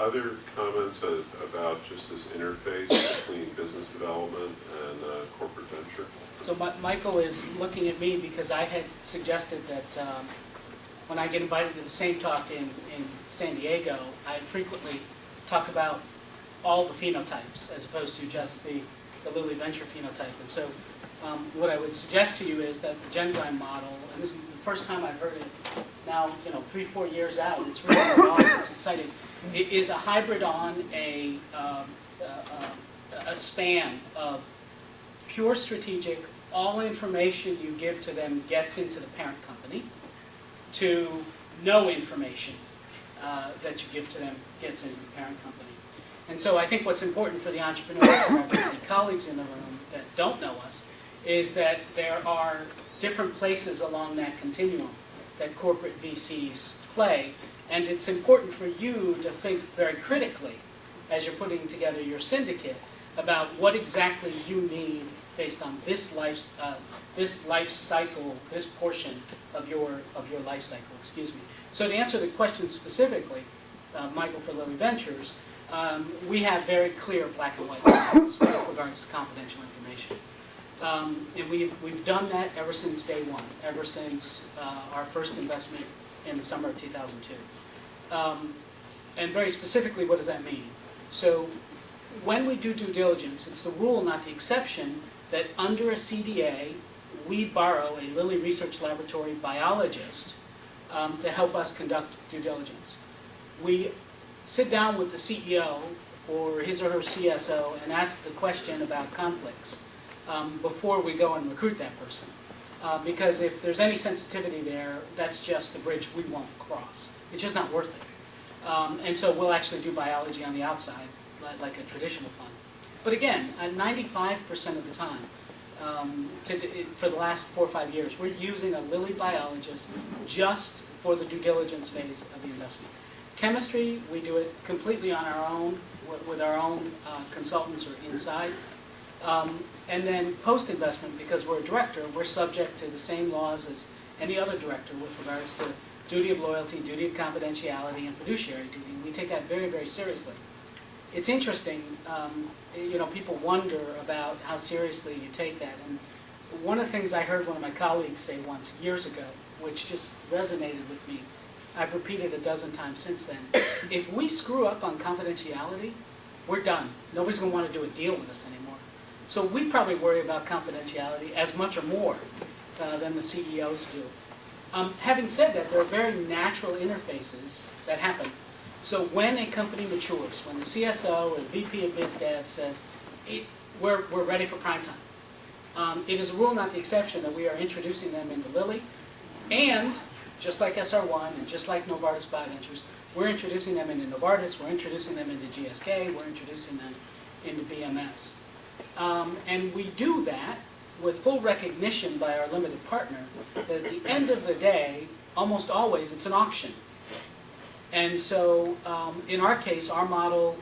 other comments about just this interface between business development and corporate venture? So Michael is looking at me because I had suggested that when I get invited to the same talk in San Diego, I frequently talk about all the phenotypes as opposed to just the Lilly Venture phenotype. And so what I would suggest to you is that the Genzyme model, and this is the first time I've heard it now, 3-4 years out, it's really on, it's exciting. It is a hybrid on a span of pure strategic, all information you give to them gets into the parent company, to no information that you give to them gets into the parent company. And so I think what's important for the entrepreneurs and our VC colleagues in the room that don't know us is that there are different places along that continuum that corporate VCs play. And it's important for you to think very critically as you're putting together your syndicate about what exactly you need based on this life cycle, this portion of your life cycle. Excuse me. So to answer the question specifically, Michael, for Lilly Ventures, we have very clear black and white lines with regards to confidential information. And we've done that ever since day one, ever since our first investment in the summer of 2002. And very specifically, what does that mean? So when we do due diligence, it's the rule, not the exception, that under a CDA, we borrow a Lilly Research Laboratory biologist to help us conduct due diligence. We sit down with the CEO or his or her CSO and ask the question about conflicts before we go and recruit that person. Because if there's any sensitivity there, that's just a bridge we won't cross. It's just not worth it. And so we'll actually do biology on the outside, like a traditional fund. But again, 95% of the time, for the last 4 or 5 years, we're using a Lilly biologist just for the due diligence phase of the investment. Chemistry, we do it completely on our own, with our own consultants or inside. And then post-investment, because we're a director, we're subject to the same laws as any other director with regards to duty of loyalty, duty of confidentiality, and fiduciary duty. We take that very, very seriously. It's interesting, people wonder about how seriously you take that. And one of the things I heard one of my colleagues say once, years ago, which just resonated with me, I've repeated a dozen times since then. If we screw up on confidentiality, we're done. Nobody's going to want to do a deal with us anymore. So we probably worry about confidentiality as much or more than the CEOs do. Having said that, there are very natural interfaces that happen. So when a company matures, when the CSO or the VP of Biz Dev says, we're ready for prime time, it is a rule, not the exception, that we are introducing them into Lilly. And just like SR1 and just like Novartis Bioventures, we're introducing them into Novartis, we're introducing them into GSK, we're introducing them into BMS. And we do that with full recognition by our limited partner that at the end of the day, almost always, it's an auction. And so in our case, our model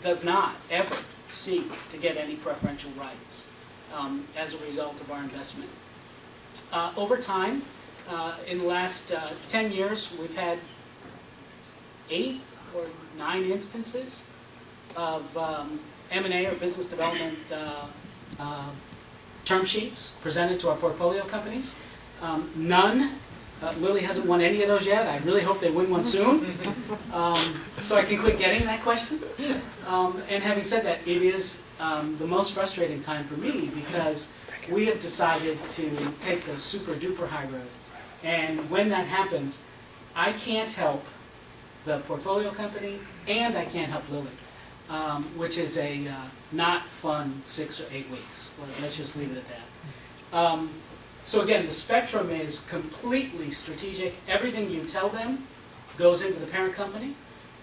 does not ever seek to get any preferential rights as a result of our investment. Over time, in the last 10 years, we've had 8 or 9 instances of M&A or business development term sheets presented to our portfolio companies. None. Lilly hasn't won any of those yet. I really hope they win one soon, so I can quit getting that question. And having said that, it is the most frustrating time for me because we have decided to take the super duper high road. And when that happens, I can't help the portfolio company and I can't help Lilly. Which is a not fun 6 or 8 weeks. Let's just leave it at that. So again, the spectrum is completely strategic. Everything you tell them goes into the parent company,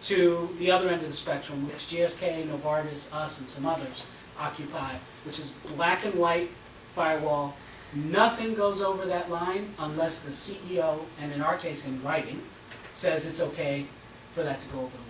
to the other end of the spectrum, which GSK, Novartis, us, and some others occupy, which is black and white firewall. Nothing goes over that line unless the CEO, and in our case in writing, says it's okay for that to go over the line.